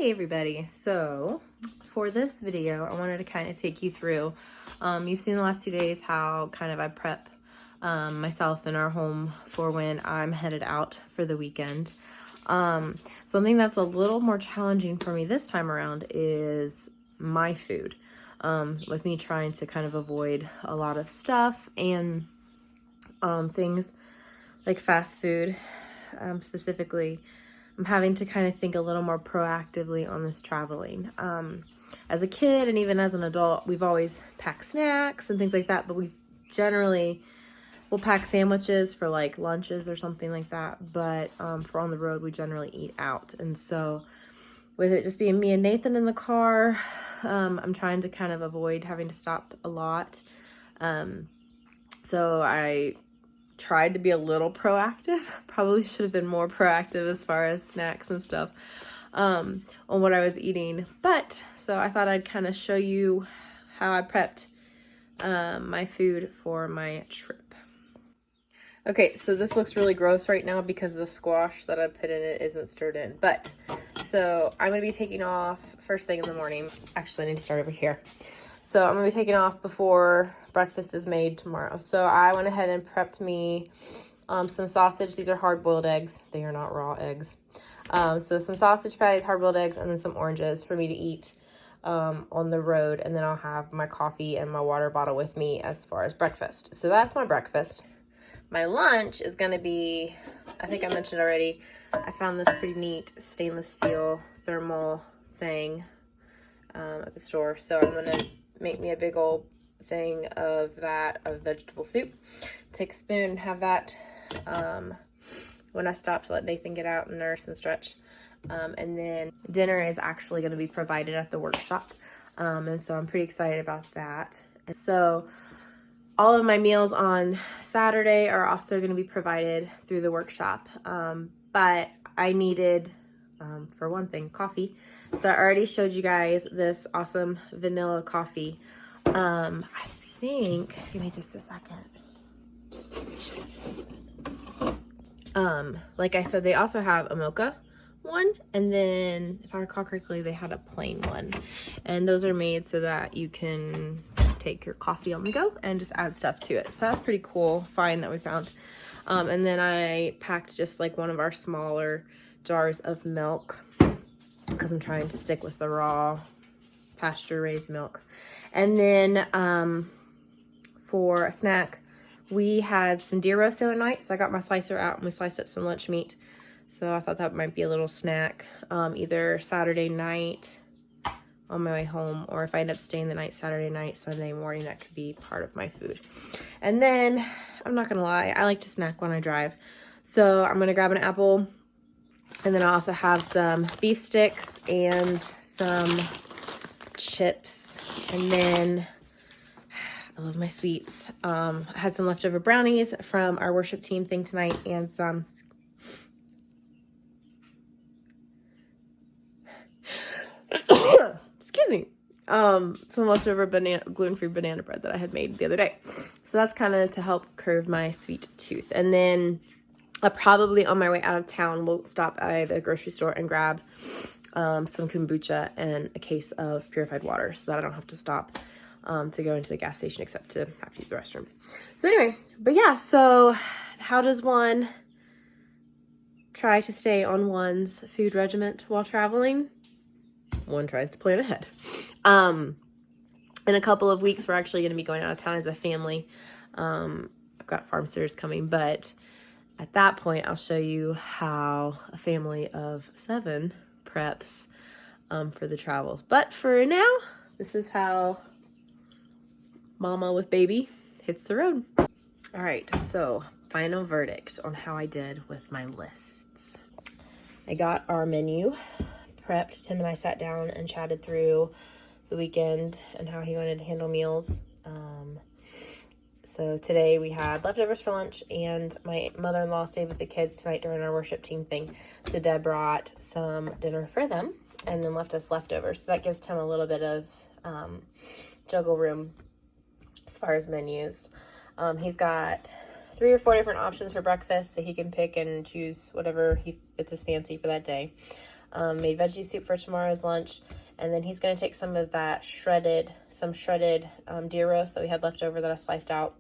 Hey everybody, so for this video I wanted to kind of take you through, you've seen the last 2 days how kind of I prep myself in our home for when I'm headed out for the weekend. Something that's a little more challenging for me this time around is my food, with me trying to kind of avoid a lot of stuff and things like fast food. Specifically, I'm having to kind of think a little more proactively on this traveling. As a kid and even as an adult, we've always packed snacks and things like that, but we generally will pack sandwiches for like lunches or something like that. But for on the road, we generally eat out. And so with it just being me and Nathan in the car, I'm trying to kind of avoid having to stop a lot. So I tried to be a little proactive. Probably should have been more proactive as far as snacks and stuff on what I was eating. But so I thought I'd kind of show you how I prepped my food for my trip. Okay, so this looks really gross right now because the squash that I put in it isn't stirred in. But so I'm going to be taking off first thing in the morning. Actually, I need to start over here. So I'm going to be taking off before breakfast is made tomorrow. So I went ahead and prepped me some sausage. These are hard-boiled eggs. They are not raw eggs. So some sausage patties, hard-boiled eggs, and then some oranges for me to eat on the road. And then I'll have my coffee and my water bottle with me as far as breakfast. So that's my breakfast. My lunch is going to be, I think I mentioned already, I found this pretty neat stainless steel thermal thing at the store. So I'm going to make me a big old thing of vegetable soup. Take a spoon and have that when I stop to let Nathan get out and nurse and stretch. And then dinner is actually going to be provided at the workshop. And so I'm pretty excited about that. And so all of my meals on Saturday are also going to be provided through the workshop. But I needed, for one thing, coffee. So I already showed you guys this awesome vanilla coffee. I think, give me just a second. Like I said, they also have a mocha one, and then if I recall correctly, they had a plain one, and those are made so that you can take your coffee on the go and just add stuff to it. So that's pretty cool find that we found. And then I packed just like one of our smaller jars of milk because I'm trying to stick with the raw pasture raised milk. And then for a snack, we had some deer roast the other night, so I got my slicer out and we sliced up some lunch meat. So I thought that might be a little snack, either Saturday night on my way home, or if I end up staying the night Saturday night, Sunday morning, that could be part of my food. And then, I'm not gonna lie, I like to snack when I drive. So I'm gonna grab an apple, and then I also have some beef sticks and some chips. And then I love my sweets. I had some leftover brownies from our worship team thing tonight, and some excuse me, some leftover gluten-free banana bread that I had made the other day. So that's kind of to help curb my sweet tooth. And then probably on my way out of town, we'll stop at the grocery store and grab some kombucha and a case of purified water so that I don't have to stop to go into the gas station except to have to use the restroom. So anyway, but yeah, so how does one try to stay on one's food regiment while traveling? One tries to plan ahead. In a couple of weeks, we're actually going to be going out of town as a family. I've got farm sitters coming, but at that point, I'll show you how a family of 7 preps for the travels. But for now, this is how mama with baby hits the road. All right, so final verdict on how I did with my lists. I got our menu prepped. Tim and I sat down and chatted through the weekend and how he wanted to handle meals. So today we had leftovers for lunch, and my mother-in-law stayed with the kids tonight during our worship team thing. So Deb brought some dinner for them and then left us leftovers. So that gives Tim a little bit of juggle room as far as menus. He's got 3 or 4 different options for breakfast, so he can pick and choose whatever he fits his fancy for that day. Made veggie soup for tomorrow's lunch. And then he's going to take some of that shredded deer roast that we had left over that I sliced out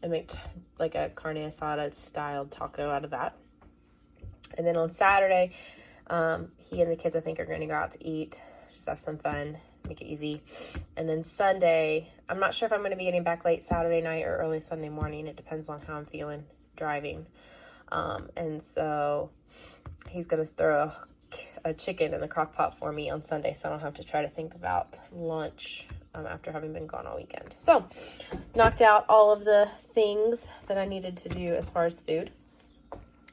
and make like a carne asada style taco out of that. And then on Saturday, he and the kids, I think, are going to go out to eat, just have some fun, make it easy. And then Sunday, I'm not sure if I'm going to be getting back late Saturday night or early Sunday morning. It depends on how I'm feeling driving. And so he's going to throw a chicken in the crock pot for me on Sunday, so I don't have to try to think about lunch after having been gone all weekend. So knocked out all of the things that I needed to do as far as food.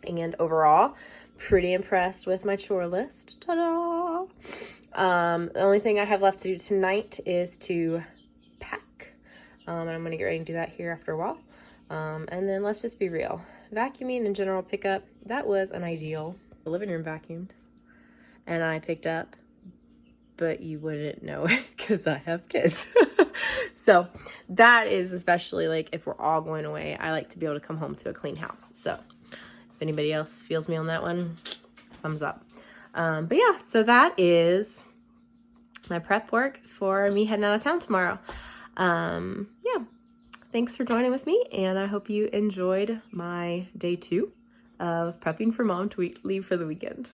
And overall, pretty impressed with my chore list. Ta-da! The only thing I have left to do tonight is to pack. And I'm going to get ready to do that here after a while. And then let's just be real. Vacuuming and general pickup, that was an ideal. The living room vacuumed. And I picked up. But you wouldn't know it because I have kids. So that is especially like if we're all going away, I like to be able to come home to a clean house. So if anybody else feels me on that one, thumbs up. But yeah, so that is my prep work for me heading out of town tomorrow. Yeah, thanks for joining with me, and I hope you enjoyed my day 2 of prepping for mom to leave for the weekend.